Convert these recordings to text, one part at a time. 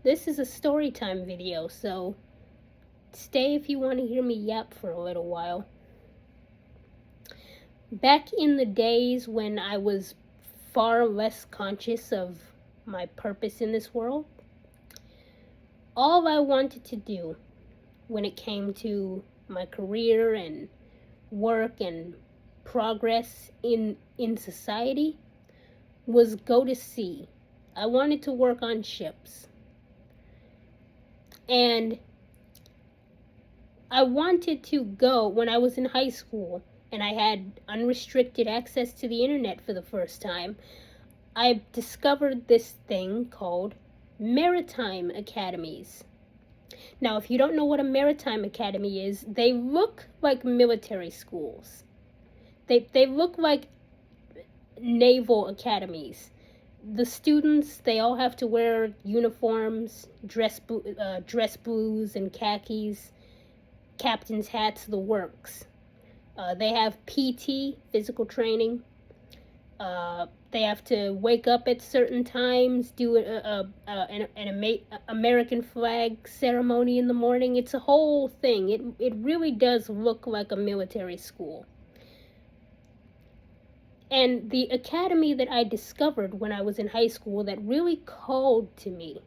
This is a story time video, so stay if you want to hear me yap for a little while. Back in the days when I was far less conscious of my purpose in this world, all I wanted to do when it came to my career and work and progress in society was go to sea. I wanted to work on ships. And I wanted to go when I was in high school and I had unrestricted access to the internet for the first time. I discovered this thing called maritime academies. Now, if you don't know what a maritime academy is, they look like military schools. They look like naval academies. The students, they all have to wear uniforms, dress blues and khakis, captain's hats, the works. They have PT, physical training. They have to wake up at certain times, do an American flag ceremony in the morning. It's a whole thing. It really does look like a military school. And the academy that I discovered when I was in high school that really called to me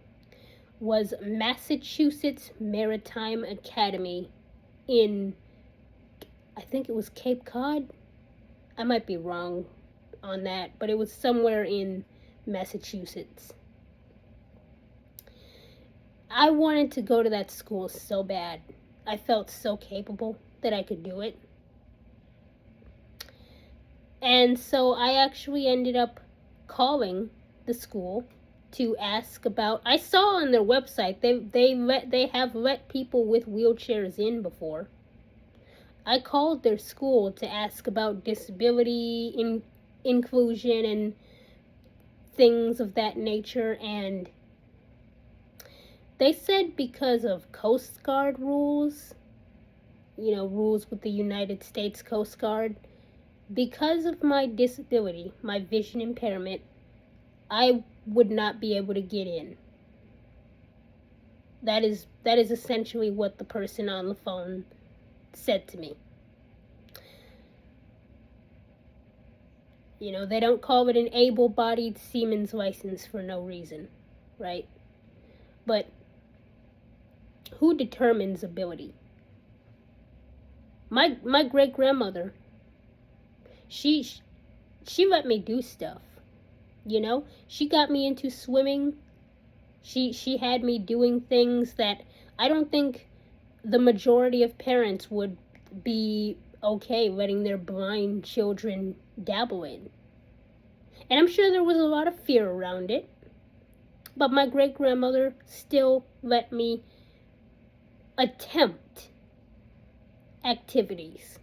was Massachusetts Maritime Academy in, I think it was Cape Cod. I might be wrong on that, but it was somewhere in Massachusetts. I wanted to go to that school so bad. I felt so capable that I could do it. And so I actually ended up calling the school to ask about. I saw on their website they have let people with wheelchairs in before. I called their school to ask about disability inclusion and things of that nature, and they said because of Coast Guard rules, rules with the United States Coast Guard, because of my disability, my vision impairment, I would not be able to get in. That is essentially what the person on the phone said to me. They don't call it an able-bodied seaman's license for no reason, right? But who determines ability? My great-grandmother, she let me do stuff. She got me into swimming. She had me doing things that I don't think the majority of parents would be okay letting their blind children dabble in. And I'm sure there was a lot of fear around it, but my great-grandmother still let me attempt activities.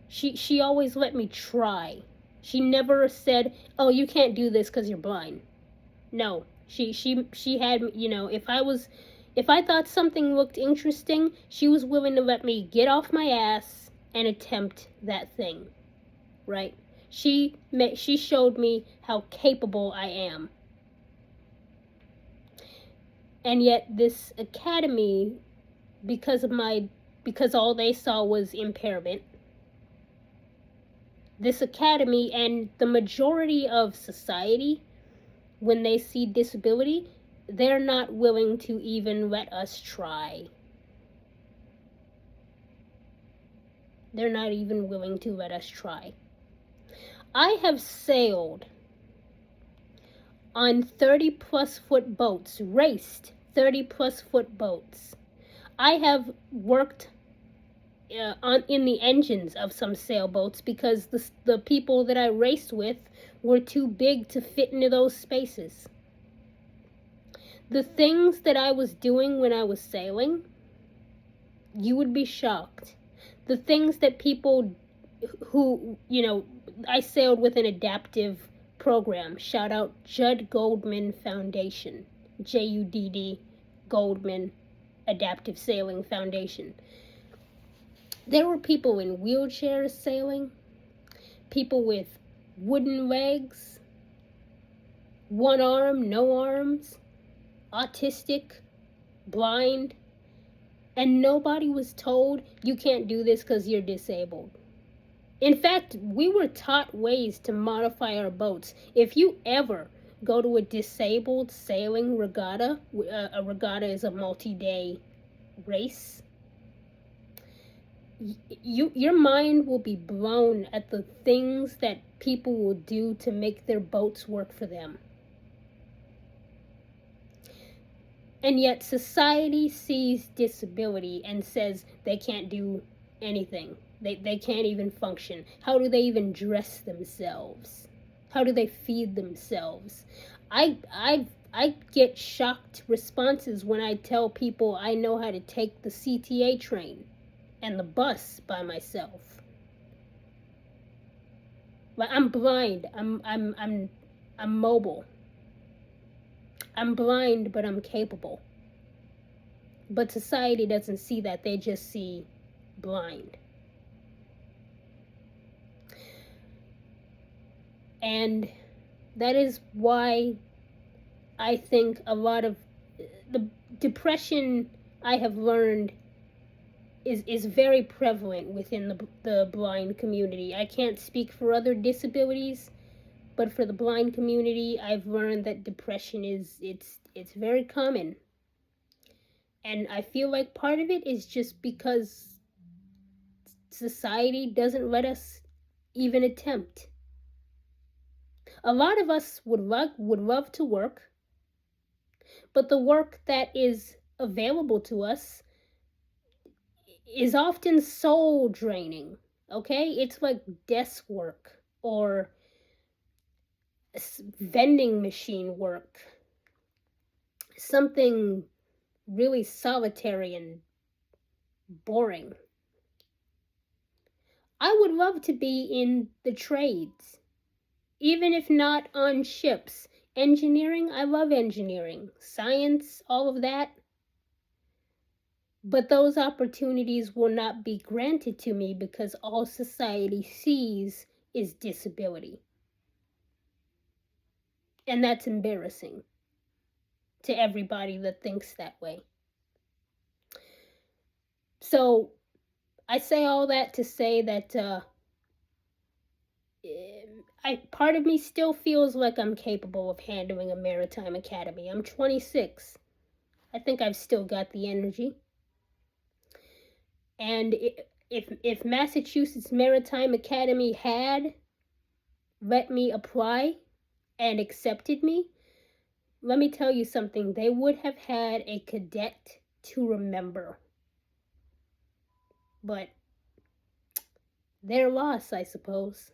She always let me try. She never said, "Oh, you can't do this because you're blind." No, she had, if I thought something looked interesting, she was willing to let me get off my ass and attempt that thing, right? She showed me how capable I am. And yet this academy, because all they saw was impairment, this academy and the majority of society, when they see disability, they're not willing to even let us try. They're not even willing to let us try. I have sailed on 30-plus foot boats, raced 30-plus foot boats. I have worked in the engines of some sailboats because the people that I raced with were too big to fit into those spaces. The things that I was doing when I was sailing, you would be shocked. The things that people who, I sailed with an adaptive program. Shout out Judd Goldman Foundation, JUDD Goldman Adaptive Sailing Foundation. There were people in wheelchairs sailing, people with wooden legs, one arm, no arms, autistic, blind, and nobody was told you can't do this because you're disabled. In fact, we were taught ways to modify our boats. If you ever go to a disabled sailing regatta, a regatta is a multi-day race, your mind will be blown at the things that people will do to make their boats work for them. And yet society sees disability and says they can't do anything. They can't even function. How do they even dress themselves? How do they feed themselves? I get shocked responses when I tell people I know how to take the CTA train and the bus by myself. But I'm blind. I'm mobile. I'm blind, but I'm capable. But society doesn't see that. They just see blind. And that is why I think a lot of the depression, I have learned, is very prevalent within the blind community. I can't speak for other disabilities, but for the blind community, I've learned that depression it's very common. And I feel like part of it is just because society doesn't let us even attempt. A lot of us would love to work, but the work that is available to us is often soul draining. Okay? It's like desk work or vending machine work. Something really solitary and boring. I would love to be in the trades, even if not on ships. Engineering, I love engineering. Science, all of that. But those opportunities will not be granted to me because all society sees is disability. And that's embarrassing to everybody that thinks that way. So I say all that to say that part of me still feels like I'm capable of handling a maritime academy. I'm 26. I think I've still got the energy. And if Massachusetts Maritime Academy had let me apply and accepted me, let me tell you something. They would have had a cadet to remember. But their loss, I suppose.